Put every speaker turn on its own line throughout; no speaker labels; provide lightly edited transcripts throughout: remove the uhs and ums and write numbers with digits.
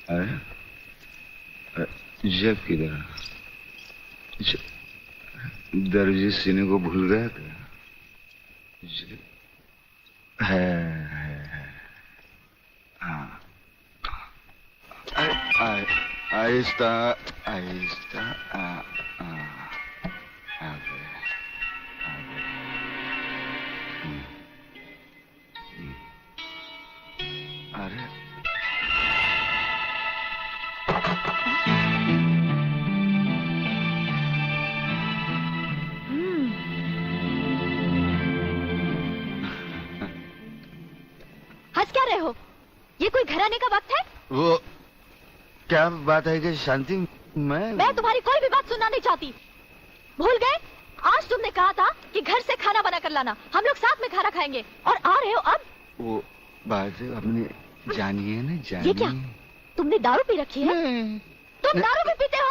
अरे जेब किधर? दर्जी सीने को भूल गया क्या? है हाँ। आहिस्ता आहिस्ता आ गए। अरे
हंस क्या रहे हो? ये कोई घर आने का वक्त है?
वो क्या बात है कि शांति, मैं
तुम्हारी कोई भी बात सुनना नहीं चाहती। भूल गए? आज तुमने कहा था कि घर से खाना बना कर लाना, हम लोग साथ में खाना खाएंगे, और आ रहे हो अब?
वो बात अपने जानिए ना, जानिए।
ये क्या? तुमने दारू पी रखी है? तुम दारू भी पीते हो?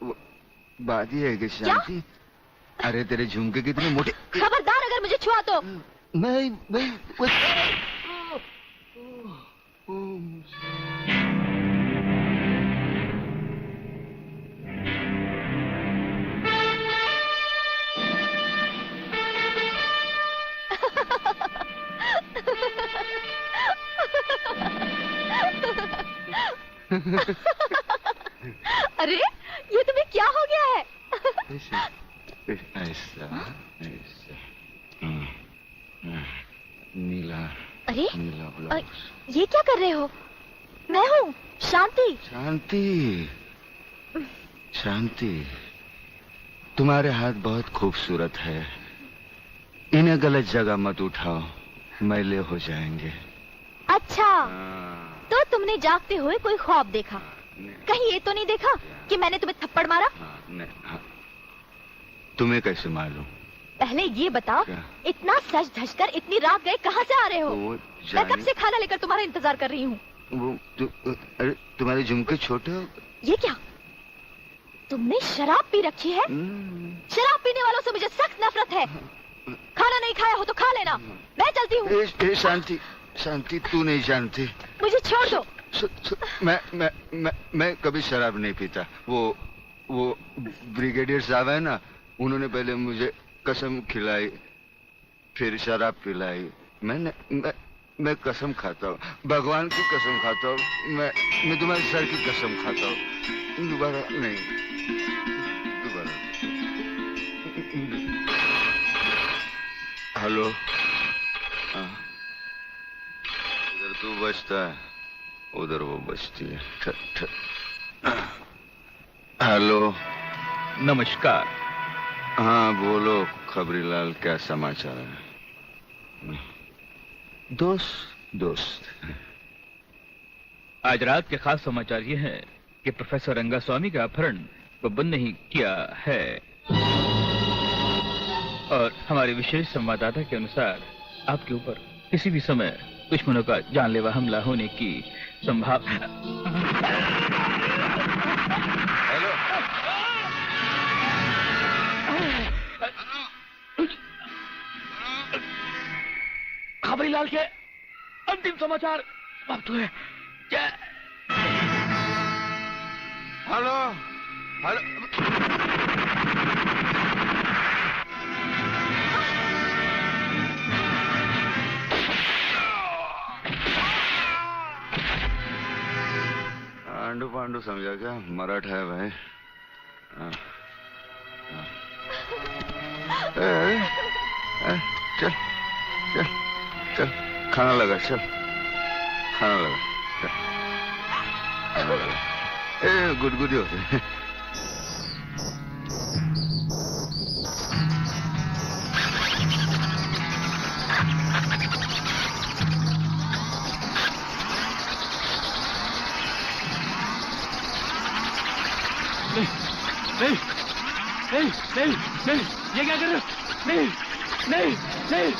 वो बात ये है कि शांति, अरे तेरे झुमके कितने मोटे।
खबरदार अगर मुझे छुआ तो।
मैं
अरे ये तुम्हें क्या हो गया है?
ऐसा नीला।
अरे
नीला ब्लाउज।
ये क्या कर रहे हो? मैं हूँ शांति।
शांति, शांति, तुम्हारे हाथ बहुत खूबसूरत है। इन्हें गलत जगह मत उठाओ, मैले हो जाएंगे।
अच्छा, तो तुमने जागते हुए कोई ख्वाब देखा? कहीं ये तो नहीं देखा कि मैंने तुम्हें थप्पड़ मारा?
तुम्हें कैसे मालूम?
पहले ये बताओ, इतना सज धज कर इतनी रात गए कहाँ से आ रहे हो? मैं कब से खाना लेकर तुम्हारा इंतजार कर रही हूँ।
अरे तुम्हारे झुमके छोटे हो।
ये क्या? तुमने शराब पी रखी है? शराब पीने वालों से मुझे सख्त नफरत है। खाना नहीं खाया हो तो खा लेना, मैं चलती हूँ।
शांति, शांति, तू नहीं जानती।
मुझे छोड़ दो।
मैं कभी शराब नहीं पीता। वो ब्रिगेडियर साहब है ना, उन्होंने पहले मुझे कसम खिलाई, फिर शराब पिलाई। मैं कसम खाता हूँ, भगवान की कसम खाता हूँ। मैं तुम्हारे सर की कसम खाता हूँ। दोबारा नहीं, दोबारा। हेलो, इधर तू बचता है, उधर वो बचती है। हेलो,
नमस्कार।
हाँ बोलो खबरीलाल, क्या समाचार है? दोस्त
आज रात के खास समाचार ये हैं कि प्रोफेसर रंगास्वामी का अपहरण बब्बन ने ही किया है, और हमारे विशेष संवाददाता के अनुसार आपके ऊपर किसी भी समय दुश्मनों का जानलेवा हमला होने की संभावना। खबरीलाल के अंतिम समाचार प्राप्त हुए।
हेलो, हेलो, आंडू पांडू समझा क्या? मराठा है भाई। चल चल चल, खाना लगा, चल खाना लगा, चल खाना लगा। गुदगुदी होते।
नहीं नहीं नहीं नहीं, ये क्या कर रहे हो? नहीं नहीं नहीं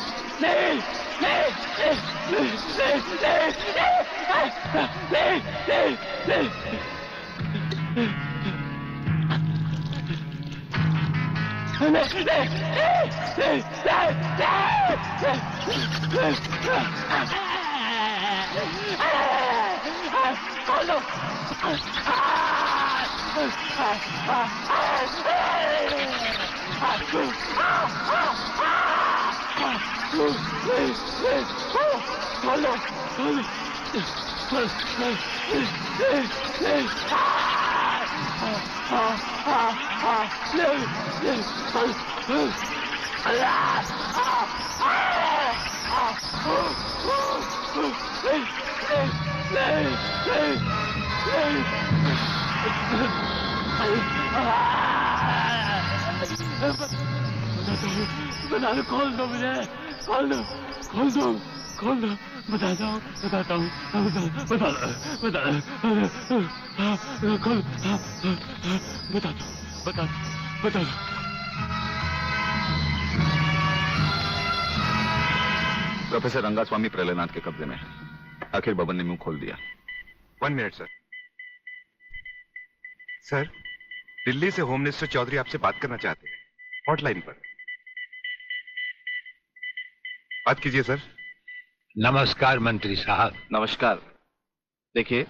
नहीं नहीं
बता दो, खोल दो मुझे, खोल दो, खोल दो, खोल दो, बताता हूँ, बताता हूँ, बता दो, खोल, बता दो, बता दो, बता दो।
प्रोफेसर रंगास्वामी प्रलयनाथ के कब्जे में है। आखिर बबन ने मुंह खोल दिया।
1 मिनट सर। सर, दिल्ली से होम मिनिस्टर चौधरी आपसे बात करना चाहते हैं, हॉटलाइन पर। बात कीजिए सर।
नमस्कार मंत्री साहब।
नमस्कार। देखिए,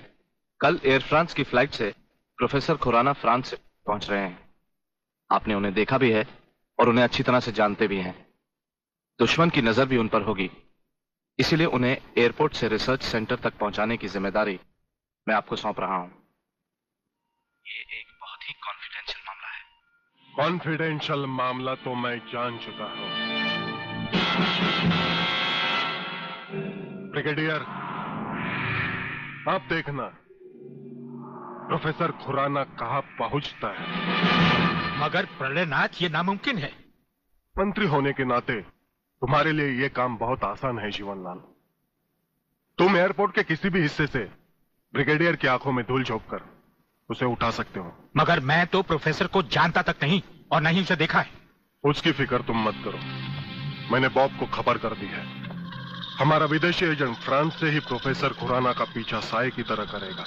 कल एयर फ्रांस की फ्लाइट से प्रोफेसर खुराना फ्रांस से पहुंच रहे हैं। आपने उन्हें देखा भी है और उन्हें अच्छी तरह से जानते भी हैं। दुश्मन की नजर भी उन पर होगी, इसीलिए उन्हें एयरपोर्ट से रिसर्च सेंटर तक पहुंचाने की जिम्मेदारी मैं आपको सौंप रहा हूं। ये एक बहुत ही कॉन्फिडेंशियल मामला है।
कॉन्फिडेंशियल मामला तो मैं जान चुका हूं। ब्रिगेडियर, आप देखना प्रोफेसर खुराना कहां पहुंचता है।
मगर प्रलयनाथ, ये नामुमकिन है।
मंत्री होने के नाते तुम्हारे लिए यह काम बहुत आसान है जीवनलाल। तुम एयरपोर्ट के किसी भी हिस्से से ब्रिगेडियर की आंखों में धूल झोंककर उसे उठा सकते हो।
मगर मैं तो प्रोफेसर को जानता तक नहीं और नहीं उसे देखा है।
उसकी फिक्र तुम मत करो, मैंने बॉब को खबर कर दी है। हमारा विदेशी एजेंट फ्रांस से ही प्रोफेसर खुराना का पीछा साए की तरह करेगा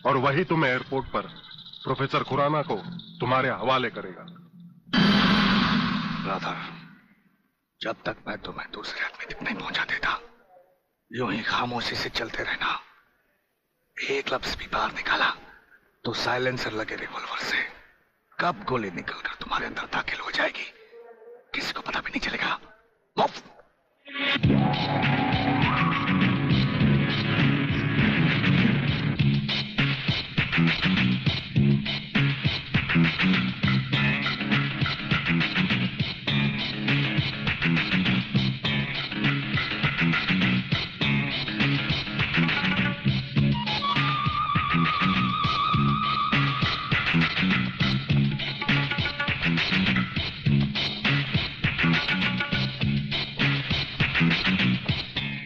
और वही तुम्हें एयरपोर्ट पर प्रोफेसर खुराना को तुम्हारे हवाले करेगा।
राधा, जब तक मैं तुम्हें दूसरे आदमी तक नहीं पहुंचा देता, यूं ही खामोशी से चलते रहना। एक लफ्ज भी बाहर निकाला तो साइलेंसर लगे रिवॉल्वर से कब गोली निकलकर तुम्हारे अंदर दाखिल हो जाएगी किसी को पता भी नहीं चलेगा। मुफ्त।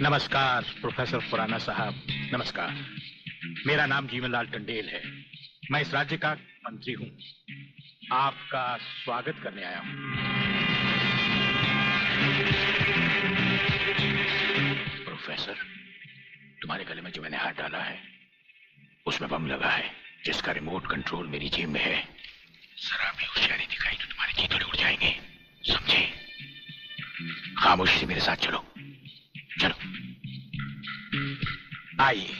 नमस्कार प्रोफेसर खुराना साहब, नमस्कार। मेरा नाम जीवनलाल टंडेल है। मैं इस राज्य का मंत्री हूं। आपका स्वागत करने आया हूं। प्रोफेसर, तुम्हारे गले में जो मैंने हाथ डाला है उसमें बम लगा है जिसका रिमोट कंट्रोल मेरी जेब में है। जरा भी होशियारी दिखाई तो तुम्हारे चीथड़े उड़ जाएंगे, समझे? खामोशी से मेरे साथ चलो, चलो आइए।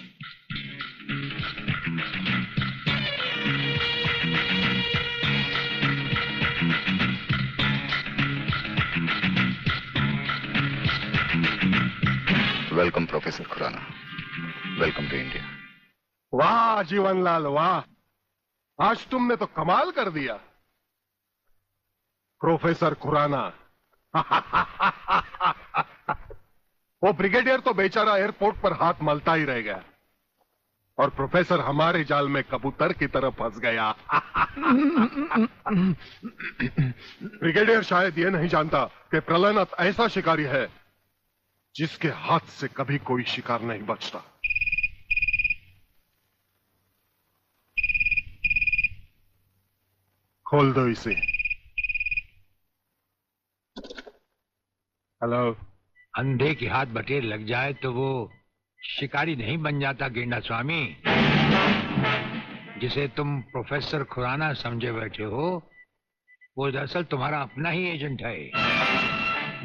Welcome professor Khurana, welcome to India.
वाह जीवनलाल वाह, आज तुमने तो कमाल कर दिया प्रोफेसर खुराना। वो ब्रिगेडियर तो बेचारा एयरपोर्ट पर हाथ मलता ही रह गया और प्रोफेसर हमारे जाल में कबूतर की तरह फंस गया। ब्रिगेडियर शायद ये नहीं जानता कि प्रलयनाथ ऐसा शिकारी है जिसके हाथ से कभी कोई शिकार नहीं बचता। खोल दो इसे। हेलो।
अंधे के हाथ बटेर लग जाए तो वो शिकारी नहीं बन जाता गेंडा स्वामी। जिसे तुम प्रोफेसर खुराना समझे बैठे हो वो दरअसल तुम्हारा अपना ही एजेंट है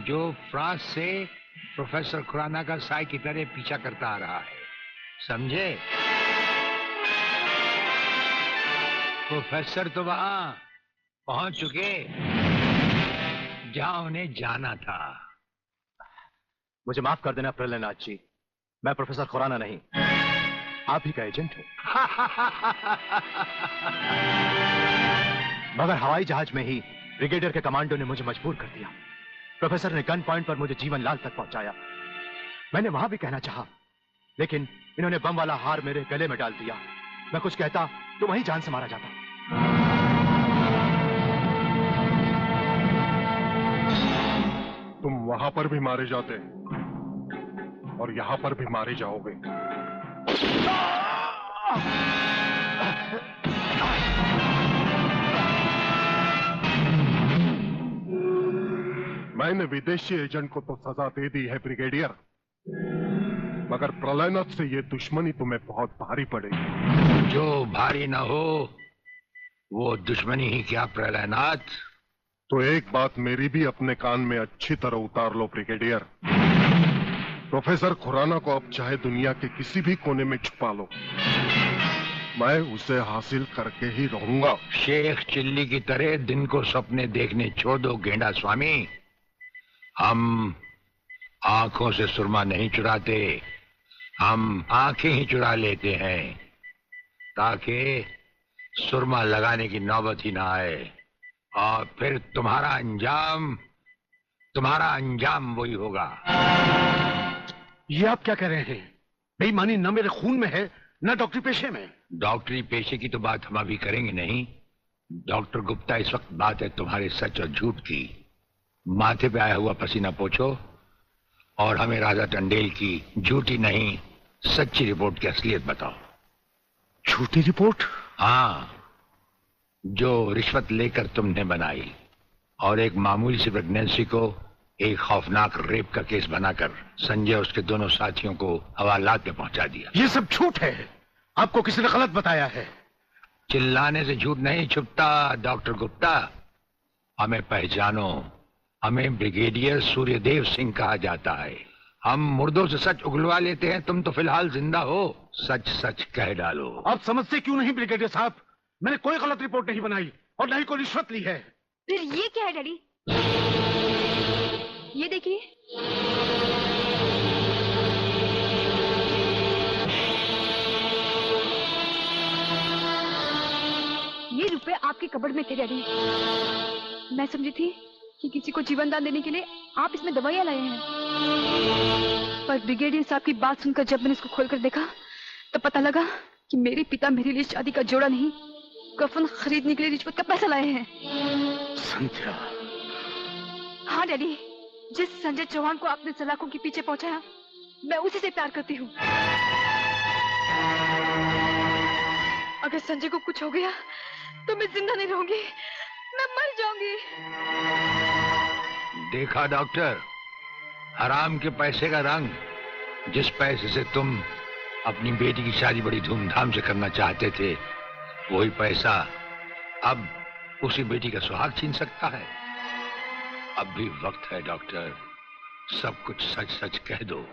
जो फ्रांस से प्रोफेसर खुराना का साई की तरह पीछा करता आ रहा है, समझे?
प्रोफेसर तो वहां पहुंच चुके जहां उन्हें जाना था।
मुझे माफ कर देना प्रलयनाथ जी, मैं प्रोफेसर खुराना नहीं, आप ही का एजेंट हूं। मगर हवाई जहाज में ही ब्रिगेडियर के कमांडो ने मुझे मजबूर कर दिया। प्रोफेसर ने गन पॉइंट पर मुझे जीवन लाल तक पहुंचाया। मैंने वहां भी कहना चाहा, लेकिन इन्होंने बम वाला हार मेरे गले में डाल दिया। मैं कुछ कहता तो वहीं जान से मारा जाता।
तुम वहां पर भी मारे जाते और यहां पर भी मारे जाओगे। मैंने विदेशी एजेंट को तो सजा दे दी है ब्रिगेडियर, मगर प्रलयनाथ से ये दुश्मनी तुम्हें बहुत भारी पड़ेगी।
जो भारी ना हो वो दुश्मनी ही क्या प्रलयनाथ।
तो एक बात मेरी भी अपने कान में अच्छी तरह उतार लो ब्रिगेडियर। प्रोफेसर खुराना को अब चाहे दुनिया के किसी भी कोने में छुपा लो, मैं उसे हासिल करके ही रहूंगा।
शेख चिल्ली की तरह दिन को सपने देखने छोड़ दो गेंडा स्वामी। हम आंखों से सुरमा नहीं चुराते, हम आंखें ही चुरा लेते हैं ताकि सुरमा लगाने की नौबत ही ना आए, और फिर तुम्हारा अंजाम वही होगा।
ये आप क्या कह रहे हैं? बेईमानी न मेरे खून में है न डॉक्टरी पेशे में।
डॉक्टरी पेशे की तो बात हम अभी करेंगे नहीं। डॉक्टर गुप्ता, इस वक्त बात है तुम्हारे सच और झूठ की। माथे पे आया हुआ पसीना पोछो और हमें राजा टंडेल की झूठी नहीं सच्ची रिपोर्ट की असलियत बताओ।
झूठी रिपोर्ट?
हाँ, जो रिश्वत लेकर तुमने बनाई और एक मामूली सी प्रेगनेंसी को एक खौफनाक रेप का केस बनाकर संजय और उसके दोनों साथियों को हवालात में पहुंचा दिया।
ये सब झूठ है, आपको किसी ने गलत बताया है।
चिल्लाने से झूठ नहीं छुपता डॉक्टर गुप्ता। हमें पहचानो, हमें ब्रिगेडियर सूर्यदेव सिंह कहा जाता है। हम मुर्दों से सच उगलवा लेते हैं, तुम तो फिलहाल जिंदा हो। सच सच कह डालो।
आप समझते क्यों नहीं ब्रिगेडियर साहब? मैंने कोई गलत रिपोर्ट नहीं बनाई और न ही कोई रिश्वत ली है।
फिर ये क्या है डैडी? ये देखिए, ये रुपए आपके कबर्ड में थे डैडी। मैं समझी थी कि किसी को जीवन दान देने के लिए आप इसमें दवाइयां लाए हैं, पर ब्रिगेडियर साहब की बात सुनकर जब मैंने इसको खोलकर देखा तब पता लगा कि मेरे पिता मेरे लिए शादी का जोड़ा नहीं, कफन खरीदने के लिए रिश्वत का पैसा लाए हैं।
संध्या।
हाँ डैडी, जिस संजय चौहान को आपने सलाखों के पीछे पहुंचाया, मैं उसी से प्यार करती हूँ। अगर संजय को कुछ हो गया तो मैं जिंदा नहीं रहूंगी, मैं मर जाऊंगी।
देखा डॉक्टर, हराम के पैसे का रंग। जिस पैसे से तुम अपनी बेटी की शादी बड़ी धूमधाम से करना चाहते थे, वही पैसा अब उसी बेटी का सुहाग छीन सकता है। अब भी वक्त है डॉक्टर, सब कुछ सच सच कह दो।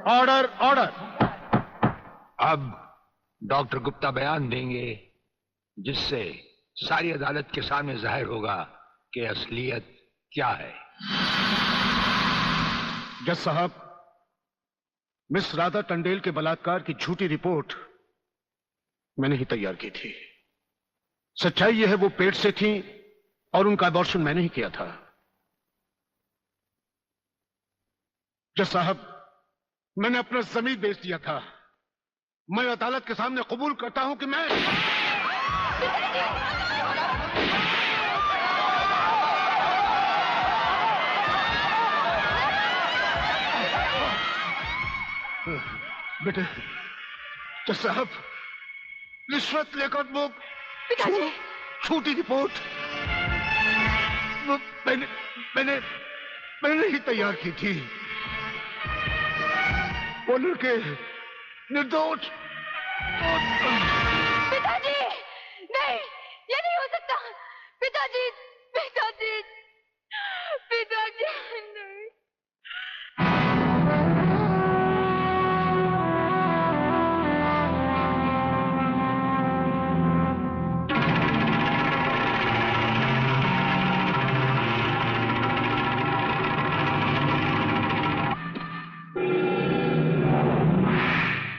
Order order.
अब डॉक्टर गुप्ता बयान देंगे जिससे सारी अदालत के सामने जाहिर होगा कि असलियत क्या है।
जज साहब, मिस राधा टंडेल के बलात्कार की झूठी रिपोर्ट मैंने ही तैयार की थी। सच्चाई यह है वो पेट से थी और उनका अबॉर्शन मैंने ही किया था। जज साहब, मैंने अपना जमीन बेच दिया था। मैं अदालत के सामने कबूल करता हूं कि मैं बेटे, जज साहब, रिश्वत लेकर वो
पिताजी
छोटी रिपोर्ट वो मैंने ही तैयार की थी। वो लड़के निर्दोष।
पिताजी नहीं, ये नहीं हो सकता। पिताजी पिताजी पिताजी नहीं।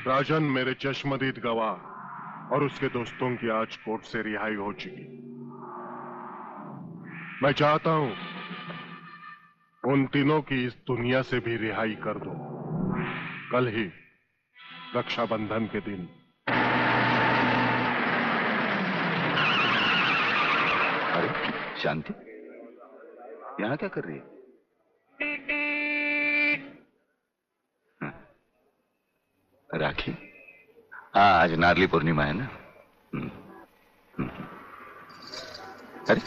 राजन मेरे चश्मदीद गवाह और उसके दोस्तों की आज कोर्ट से रिहाई हो चुकी। मैं चाहता हूं उन तीनों की इस दुनिया से भी रिहाई कर दो। कल ही रक्षाबंधन के दिन।
अरे शांति, यहां क्या कर रही है? राखी? हाँ, आज नारली पूर्णिमा है ना। अरे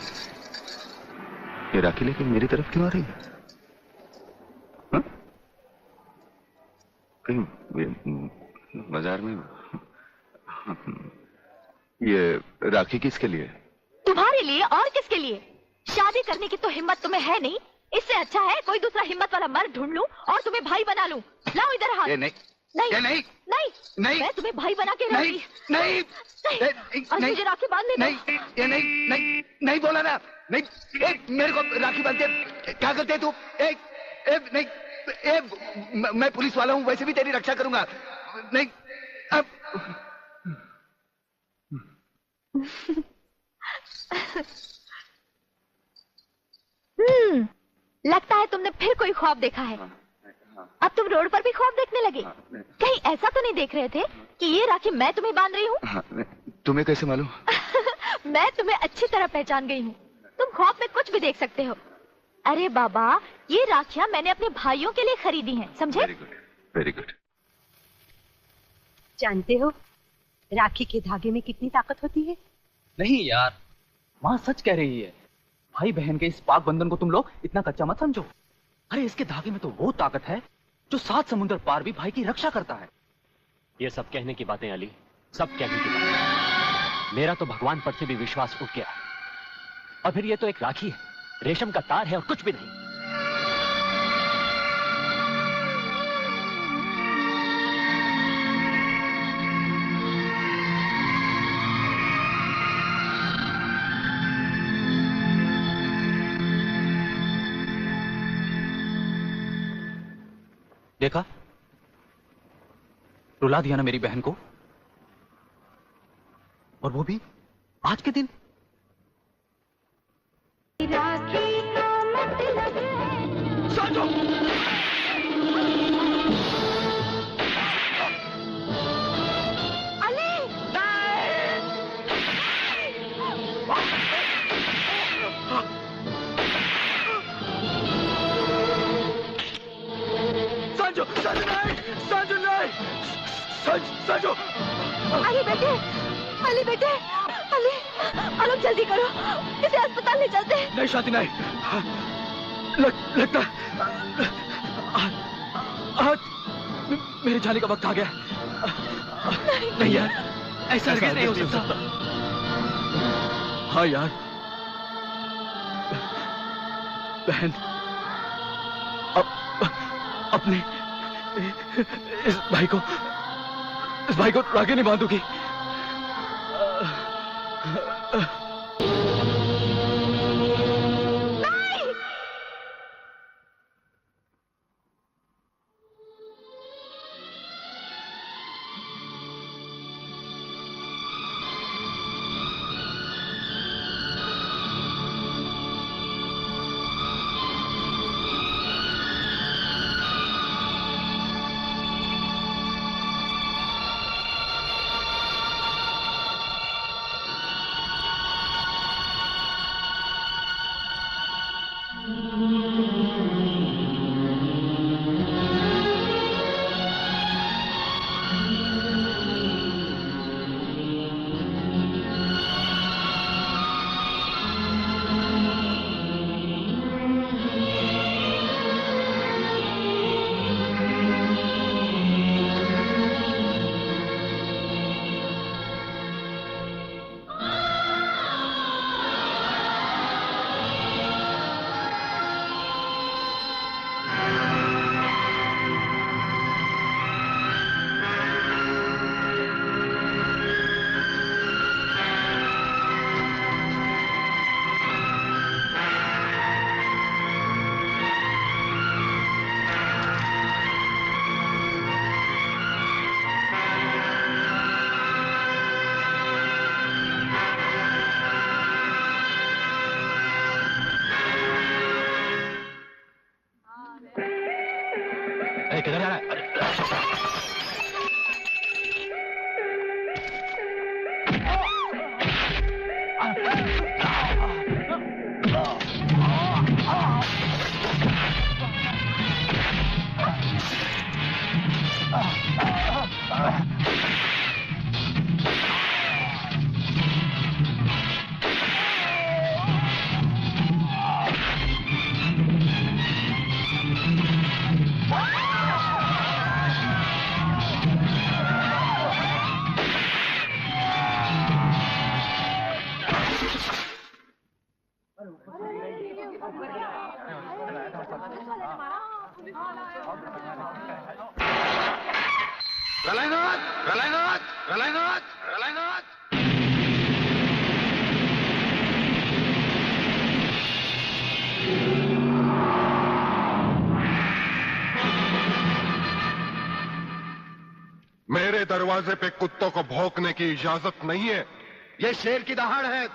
ये राखी लेके मेरी तरफ क्यों आ रही है? हाँ? कहीं बाजार में ये राखी किसके लिए?
तुम्हारे लिए और किसके लिए? शादी करने की तो हिम्मत तुम्हें है नहीं। इससे अच्छा है कोई दूसरा हिम्मत वाला मर्द ढूंढ लूं और तुम्हें भाई बना लूं। लाओ इधर हाथ।
नहीं
नहीं
नहीं
नहीं
नहीं,
मैं तुम्हें भाई बना के रहूंगी।
नहीं
और मुझे राखी बांधने दो।
नहीं, ये नहीं बोला ना। नहीं, मेरे को राखी बांधते क्या करते तू? नहीं, मैं पुलिस वाला हूँ, वैसे भी तेरी रक्षा करूंगा। नहीं अब
लगता है तुमने फिर कोई ख्वाब देखा है। अब तुम रोड पर भी ख्वाब देखने लगे। कहीं ऐसा तो नहीं देख रहे थे कि ये राखी मैं तुम्हें बांध रही हूँ?
तुम्हें कैसे मालूम?
मैं तुम्हें अच्छी तरह पहचान गई हूँ। तुम ख्वाब में कुछ भी देख सकते हो। अरे बाबा, ये राखियाँ मैंने अपने भाइयों के लिए खरीदी हैं, समझे?
Very good, very good.
जानते हो राखी के धागे में कितनी ताकत होती है?
नहीं यार, माँ सच कह रही है। भाई बहन के इस पाक बंधन को तुम लोग इतना कच्चा मत समझो। अरे इसके धागे में तो वो ताकत है जो 7 समुद्र पार भी भाई की रक्षा करता है।
ये सब कहने की बातें अली, सब कहने की बातें। मेरा तो भगवान पर से भी विश्वास उठ गया। और फिर ये तो एक राखी है, रेशम का तार है और कुछ भी नहीं।
देखा, रुला दिया ना मेरी बहन को, और वो भी आज के दिन।
संजू! अली बेटे, अली बेटे, अली, आलोक जल्दी करो, इसे अस्पताल ले चलते हैं।
नहीं शांति नहीं, लगता आज मेरे जाने का वक्त आ गया। नहीं यार, ऐसा नहीं हो सकता। हाँ यार, बहन अपने इस भाई को राखी नहीं बांधूगी।
प्रलयनाथ, प्रलयनाथ, प्रलयनाथ, प्रलयनाथ।
मेरे दरवाजे पे कुत्तों को भौंकने की इजाजत नहीं है।
ये शेर की दहाड़ है।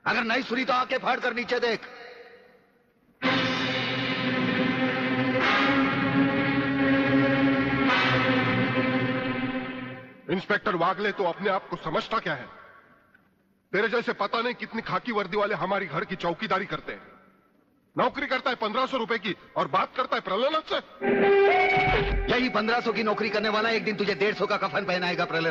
अगर नहीं सुनी तो आके फाड़ कर नीचे देख।
इंस्पेक्टर वागले तो अपने आप को समझता क्या है? तेरे जैसे पता नहीं कितनी खाकी वर्दी वाले हमारी घर की चौकीदारी करते हैं। नौकरी करता है 1500 रुपए की और बात करता है प्रलयनाथ से।
यही 1500 की नौकरी करने वाला एक दिन तुझे 150 का कफन पहनाएगा प्रलयनाथ।